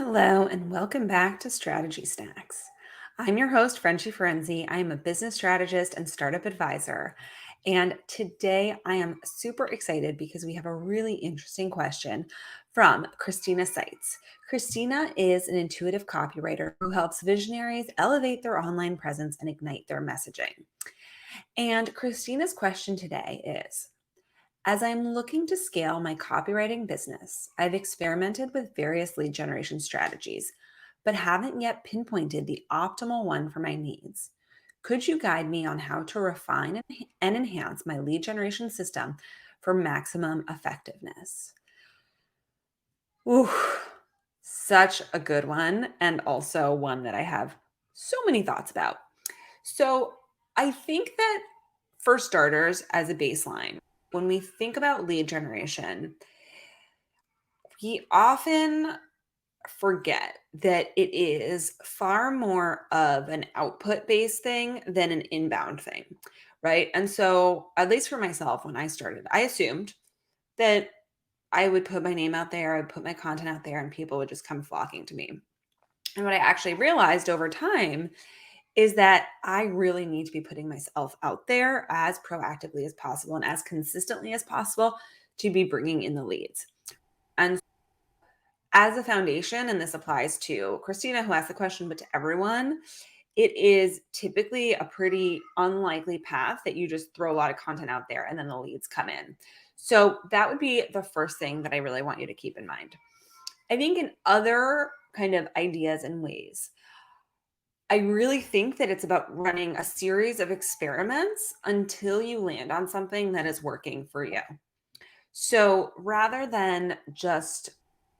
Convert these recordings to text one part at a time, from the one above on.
Hello, and welcome back to Strategy Snacks. I'm your host, Frenchie Ferenczi. I am a business strategist and startup advisor. And today I am super excited because we have a really interesting question from Christina Seitz. Christina is an intuitive copywriter who helps visionaries elevate their online presence and ignite their messaging. And Christina's question today is, as I'm looking to scale my copywriting business, I've experimented with various lead generation strategies, but haven't yet pinpointed the optimal one for my needs. Could you guide me on how to refine and enhance my lead generation system for maximum effectiveness? Ooh, such a good one, and also one that I have so many thoughts about. So, I think that for starters, as a baseline, when we think about lead generation, we often forget that it is far more of an output based thing than an inbound thing, right? And so, at least for myself, when I started, I assumed that I would put my name out there, I would put my content out there, and people would just come flocking to me. And what I actually realized over time is that I really need to be putting myself out there as proactively as possible and as consistently as possible to be bringing in the leads. And as a foundation, and this applies to Christina who asked the question, but to everyone, it is typically a pretty unlikely path that you just throw a lot of content out there and then the leads come in. So that would be the first thing that I really want you to keep in mind. I think in other kind of ideas and ways, I really think that it's about running a series of experiments until you land on something that is working for you. So rather than just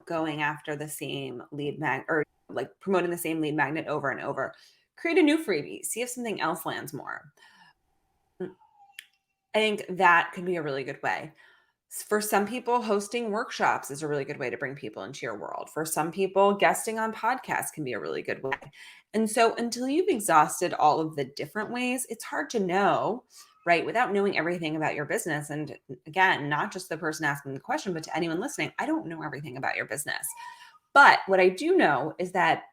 going after the same lead or like promoting the same lead magnet over and over, create a new freebie, see if something else lands more. I think that could be a really good way. For some people, hosting workshops is a really good way to bring people into your world. For some people, guesting on podcasts can be a really good way. And so until you've exhausted all of the different ways, it's hard to know, right? Without knowing everything about your business. And again, not just the person asking the question, but to anyone listening, I don't know everything about your business. But what I do know is that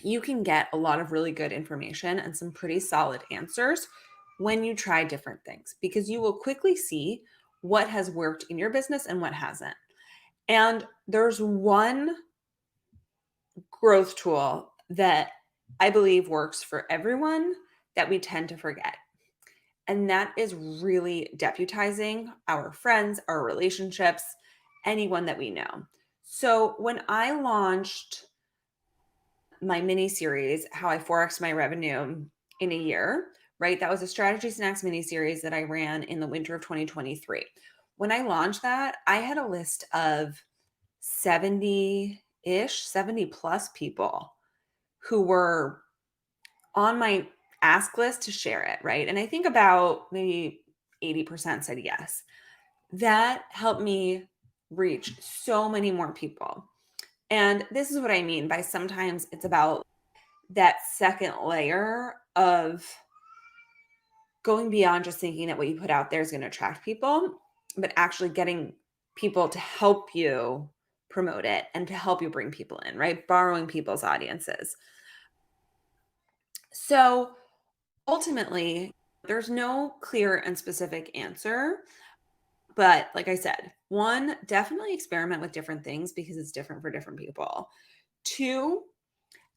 you can get a lot of really good information and some pretty solid answers when you try different things, because you will quickly see what has worked in your business and what hasn't. And there's one growth tool that I believe works for everyone that we tend to forget. And that is really deputizing our friends, our relationships, anyone that we know. So when I launched my mini series, How I Forex My Revenue in a Year, right? That was a Strategy Snacks mini series that I ran in the winter of 2023. When I launched that, I had a list of 70-ish, 70 plus people who were on my ask list to share it, right? And I think about maybe 80% said yes. That helped me reach so many more people. And this is what I mean by sometimes it's about that second layer of going beyond just thinking that what you put out there is going to attract people, but actually getting people to help you promote it and to help you bring people in, right? Borrowing people's audiences. So ultimately, there's no clear and specific answer. But like I said, one, definitely experiment with different things because it's different for different people. Two,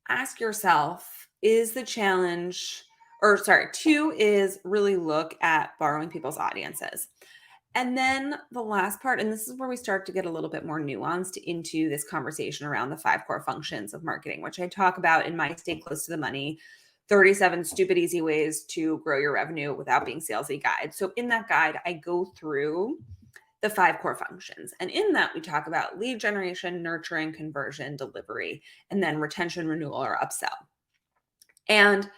ask yourself, is the challenge, or sorry, two is really look at borrowing people's audiences. And then the last part, and this is where we start to get a little bit more nuanced into this conversation around the 5 core functions of marketing, which I talk about in my Stay Close to the Money 37 Stupid Easy Ways to Grow Your Revenue Without Being Salesy guide. So in that guide, I go through the 5 core functions. And in that, we talk about lead generation, nurturing, conversion, delivery, and then retention, renewal, or upsell. And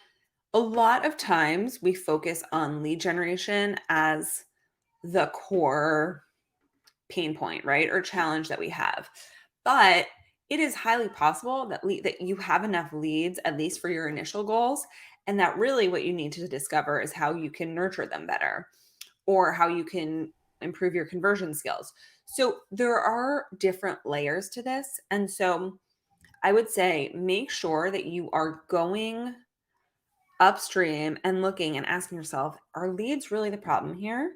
a lot of times we focus on lead generation as the core pain point, right? Or challenge that we have. But it is highly possible that that you have enough leads, at least for your initial goals, and that really what you need to discover is how you can nurture them better or how you can improve your conversion skills. So there are different layers to this. And so I would say make sure that you are going upstream and looking and asking yourself, are leads really the problem here?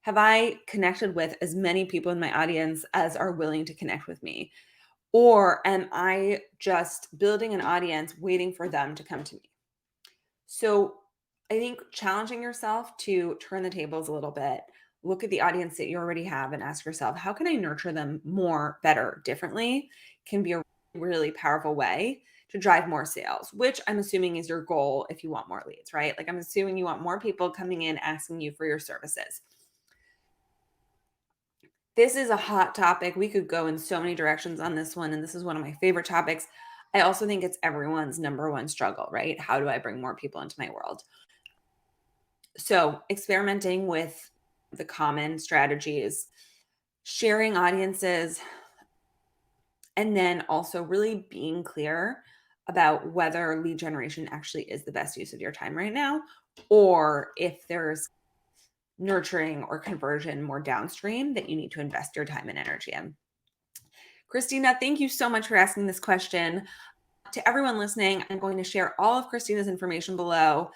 Have I connected with as many people in my audience as are willing to connect with me? Or am I just building an audience waiting for them to come to me? So I think challenging yourself to turn the tables a little bit, look at the audience that you already have and ask yourself, how can I nurture them more, better, differently, can be a really powerful way to drive more sales, which I'm assuming is your goal if you want more leads, right? Like I'm assuming you want more people coming in asking you for your services. This is a hot topic. We could go in so many directions on this one, and this is one of my favorite topics. I also think it's everyone's number one struggle, right? How do I bring more people into my world? So, experimenting with the common strategies, sharing audiences, and then also really being clear about whether lead generation actually is the best use of your time right now, or if there's nurturing or conversion more downstream that you need to invest your time and energy in. Christina, thank you so much for asking this question. To everyone listening, I'm going to share all of Christina's information below.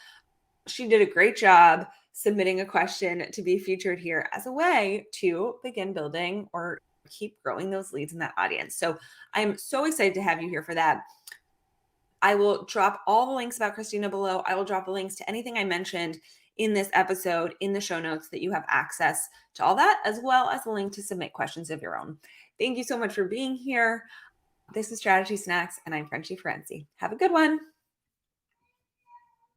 She did a great job submitting a question to be featured here as a way to begin building or keep growing those leads in that audience. So I'm so excited to have you here for that. I will drop all the links about Christina below. I will drop the links to anything I mentioned in this episode in the show notes that you have access to all that, as well as a link to submit questions of your own. Thank you so much for being here. This is Strategy Snacks, and I'm Frenchie Ferenczi. Have a good one.